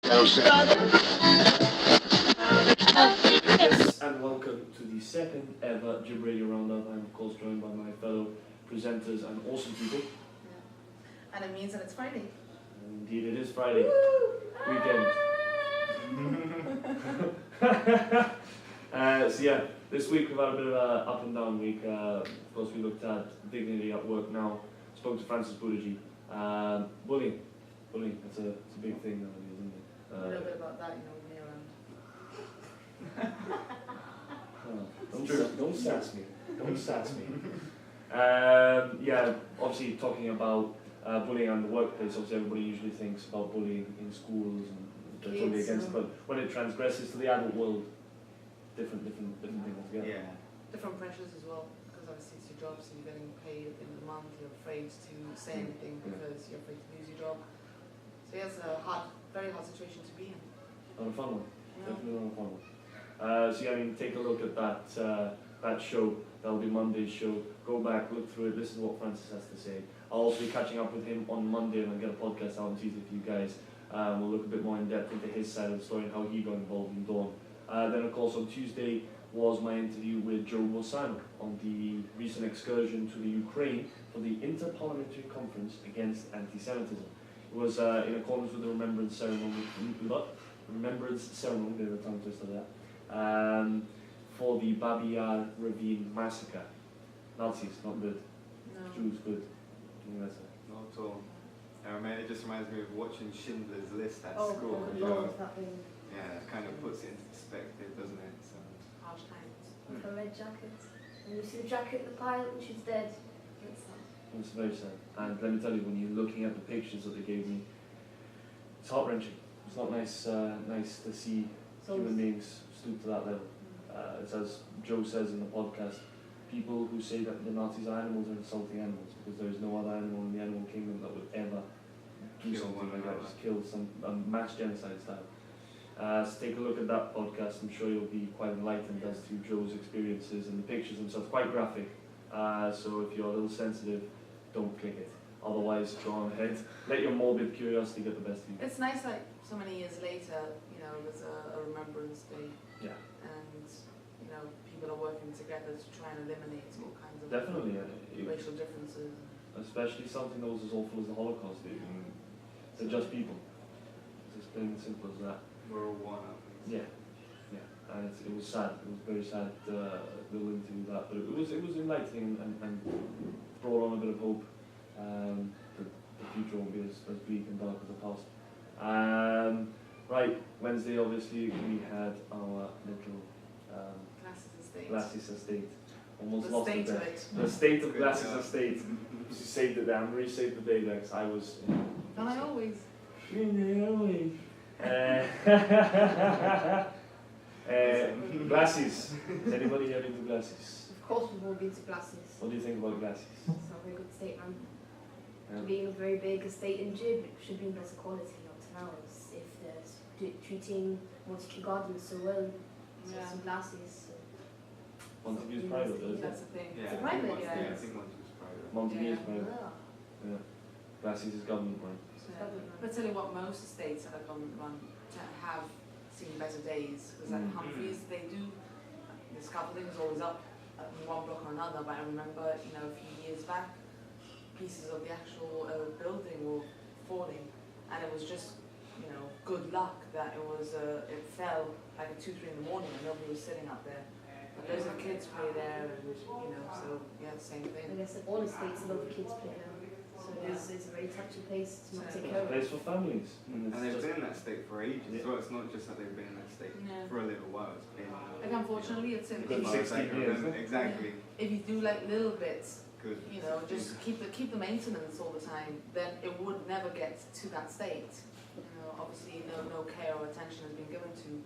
And welcome to the second ever GIB-Radio Roundup. I'm of course joined by my fellow presenters and awesome people. Yeah. And it means that it's Friday. Indeed it is Friday. Weekend. So yeah, this week we've had a bit of an up and down week. Of course we looked at dignity at work now. Spoke to Francis Buttigieg. Bullying, it's a big thing nowadays, isn't it? A little bit about that, you know, me around. Don't sass me. Yeah, obviously talking about bullying in the workplace. Obviously everybody usually thinks about bullying in schools and they're totally against it, but when it transgresses to the adult world, different thing altogether. Yeah. Different pressures as well, because obviously it's your job, so you're getting paid at the end of the month, you're afraid to say anything because you're afraid to lose your job. So yeah, it's a very hard situation to be in. Not a fun one. No. Definitely not a fun one. So yeah, I mean, take a look at that show. That'll be Monday's show. Go back, look through it, listen to what Francis has to say. I'll also be catching up with him on Monday and I'll get a podcast out on Tuesday for you guys. We'll look a bit more in depth into his side of the story and how he got involved in Dawn. Then of course on Tuesday was my interview with Joe Bolsano on the recent excursion to the Ukraine for the Inter-Parliamentary Conference Against Anti-Semitism. It was in accordance with the remembrance ceremony, bit of a tongue twister there, for the Babi Yar Ravine massacre. Nazis, not good. No. Jews, good. Not at all. It just reminds me of watching Schindler's List at Oh, school. God, You know? Lord, that thing. Yeah, it kind of puts it into perspective, doesn't it? So. Harsh times. With her red jacket. And you see the jacket in the pile and she's dead. It's sad. It's very sad. And let me tell you, when you're looking at the pictures that they gave me, it's heart-wrenching. It's not nice to see human beings stoop to that level. It's as Joe says in the podcast, people who say that the Nazis are animals are insulting animals, because there is no other animal in the animal kingdom that would ever do something like that, just kill a mass genocide style. So take a look at that podcast. I'm sure you'll be quite enlightened as to Joe's experiences, and the pictures themselves quite graphic. So if you're a little sensitive, don't click it. Otherwise, go on ahead. Let your morbid curiosity get the best of you. It's nice, like so many years later, you know, there's a remembrance day. Yeah. And you know, people are working together to try and eliminate all kinds of Definitely, racial differences. Especially something that was as awful as the Holocaust. They're just people. It's as plain and simple as that. We're all one up. Yeah, and it was sad. It was very sad little into that, but it was enlightening and brought on a bit of hope. The future won't be as bleak and dark as the past. Right, Wednesday obviously we had our little Glasses Estate. Almost lost it there. The state of Glasses Estate. You saved it there. I'm really saved the day there because I was. And I always. Glasses. Is anybody here into glasses? Of course we've all been to Glasses. What do you think about glasses? It's not a very good estate, man. Being a very big estate in GIB, it should be better quality up to now. If they're treating Montague Gardens so well, so some Glasses. Montague is private, though, is it? That's the thing. Yeah, It's a I private, think yeah. I think Montague's private. Montague is Yeah. private. Yeah. Glasses is government run. But tell you what, most estates that are government run have seen better days. Because at Humphreys, they do, the scaffolding is always up in one block or another, but I remember, you know, a few years back, pieces of the actual building were falling, and it was just, you know, good luck that it fell like at 2-3 in the morning and nobody was sitting up there. But loads of kids play there, and you know, so yeah, same I thing. guess all estates, a lot of kids play there. So it's a very touchy place to not take care of. Place for families. And they've been in that state for ages, so it's not just that they've been in that state for a little while. It's been. Like unfortunately, it's in. Good 16 years. Exactly. If you do like little bits, Good. you know, just keep the maintenance all the time, then it would never get to that state. You know, obviously no care or attention has been given to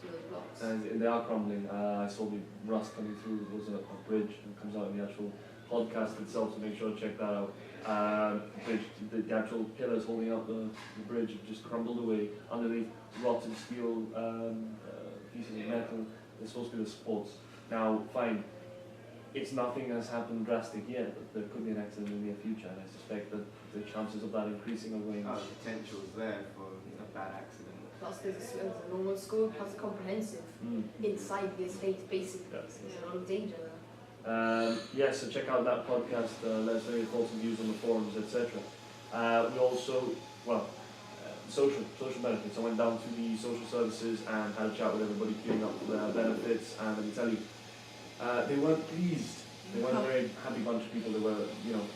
those blocks. And they are crumbling. I saw the rust coming through. There was a bridge that comes out in the actual podcast itself, so make sure to check that out. The actual pillars holding up the bridge have just crumbled away underneath rotten steel pieces of metal. They're supposed to be the supports. Now, fine, it's nothing has happened drastic yet, but there could be an accident in the near future, and I suspect that the chances of that increasing are going up. The potential is there for a bad accident. But plus there's a normal school, plus a comprehensive inside the estate, basically. Yeah. So there's a lot of danger there. Yeah, so check out that podcast, let us know your thoughts and views on the forums, etc. We also, social benefits. I went down to the social services and had a chat with everybody queuing up for their benefits, and let me tell you, they weren't pleased. They weren't a very happy bunch of people. They were,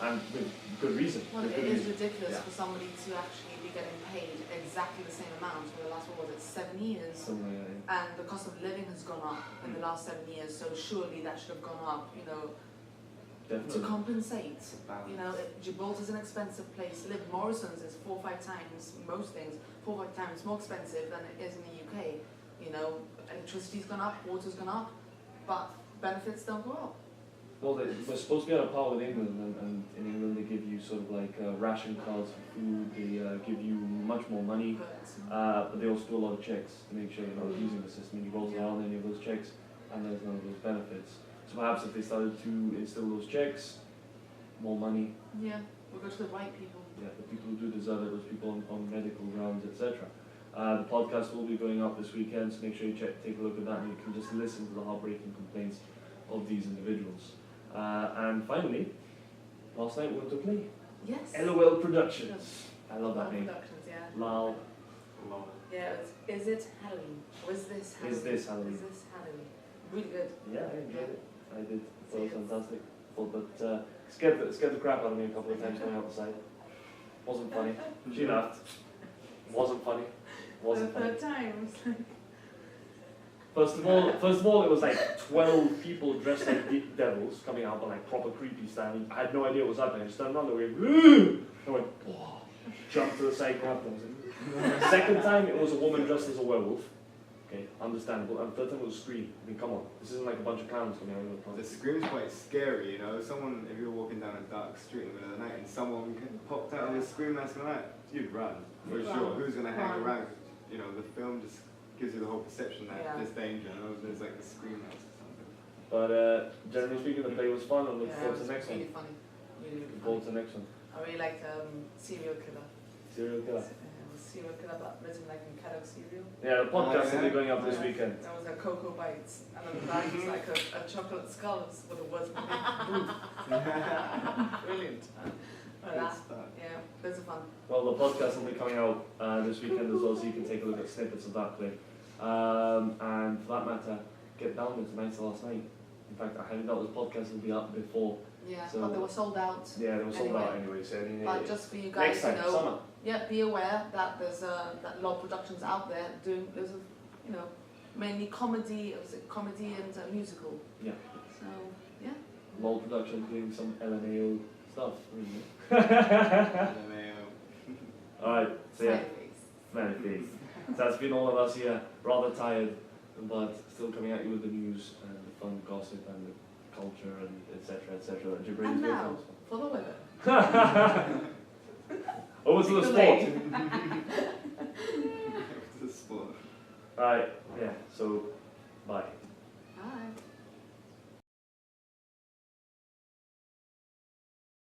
and with good reason. Well, with it good is reason. ridiculous Yeah. for somebody to actually be getting paid exactly the same amount for the last, 7 years? Somewhere, yeah. And the cost of living has gone up in the last 7 years, so surely that should have gone up, to Definitely. compensate. Balance. Gibraltar's an expensive place to live. Morrison's is 4 or 5 times, most things, 4 or 5 times more expensive than it is in the UK. Electricity's gone up, water's gone up, but benefits don't go up. Well, we're supposed to be on a par with England, and in England they give you sort of like ration cards for food, they give you much more money, but they also do a lot of checks to make sure you're not abusing the system. In Gibraltar, there aren't any of those checks, and there's none of those benefits. So perhaps if they started to instill those checks, more money, Yeah, we'll go to the right people. yeah, the people who do deserve it, those people on medical grounds, etc. The podcast will be going up this weekend, so make sure you take a look at that, and you can just listen to the heartbreaking complaints of these individuals. And finally, last night we went to play. Yes. LOL Productions. I love that name. Productions, yeah. Lol. Lol. Yeah, is it Halloween? Or is this Halloween? Is this Halloween? Is this Halloween? Really good. Yeah, I enjoyed it. I did. Thought it was fantastic. Thought that scared the crap out of me a couple of times going out the side. Wasn't funny. She laughed. Wasn't funny. Wasn't For funny. the third time. First of all, it was like 12 people dressed like devils coming out, but like proper creepy standing. I had no idea what was happening. I just turned around, they went, "Woo!" I went, "Oh!" Jumped to the side, grabbed them. Second time, it was a woman dressed as a werewolf. Okay, understandable. And third time, it was a scream. I mean, come on, this isn't like a bunch of clowns coming out of the The front. scream's quite scary, Someone, if you were walking down a dark street in the middle of the night and someone popped out with a scream that's going like, you'd run, for You'd sure. run. Who's going to hang Run. around? The film just gives you the whole perception that Yeah. there's danger, there's like a scream house or something. But generally speaking, the play was fun. I'm looking Yeah, forward it to was the next really one. funny. Really, really Looking forward funny. to the next one. I really liked Serial Killer. Serial killer. Serial Killer, but written like in Kellogg cereal. Yeah, the podcast will be going up this Yeah. weekend. That was a Cocoa Bites, and on the back was like a chocolate skull with the words booth. Brilliant. But Good that, stuff. yeah, those are fun. Well, the podcast will be coming out this weekend as well, so you can take a look at snippets of that play. And for that matter, get down there tonight's the last night. In fact, I highly doubt this podcast will be up before. Yeah, So- but they were sold out. Yeah, they were sold out Anyway. anyway, so I mean, But just for you guys next time, to know, summer. yeah, be aware that there's that lot of productions out there doing mainly comedy, comedy and musical. Yeah. So yeah. LOL production doing some LMAO stuff. Really. Alright, so yeah, Anyways. many days. So that's been all of us here, rather tired, but still coming at you with the news and the fun gossip and the culture and etc. that GIB-Radio And is now for the weather. Over to the Take sport. The sport. Alright, yeah, so bye.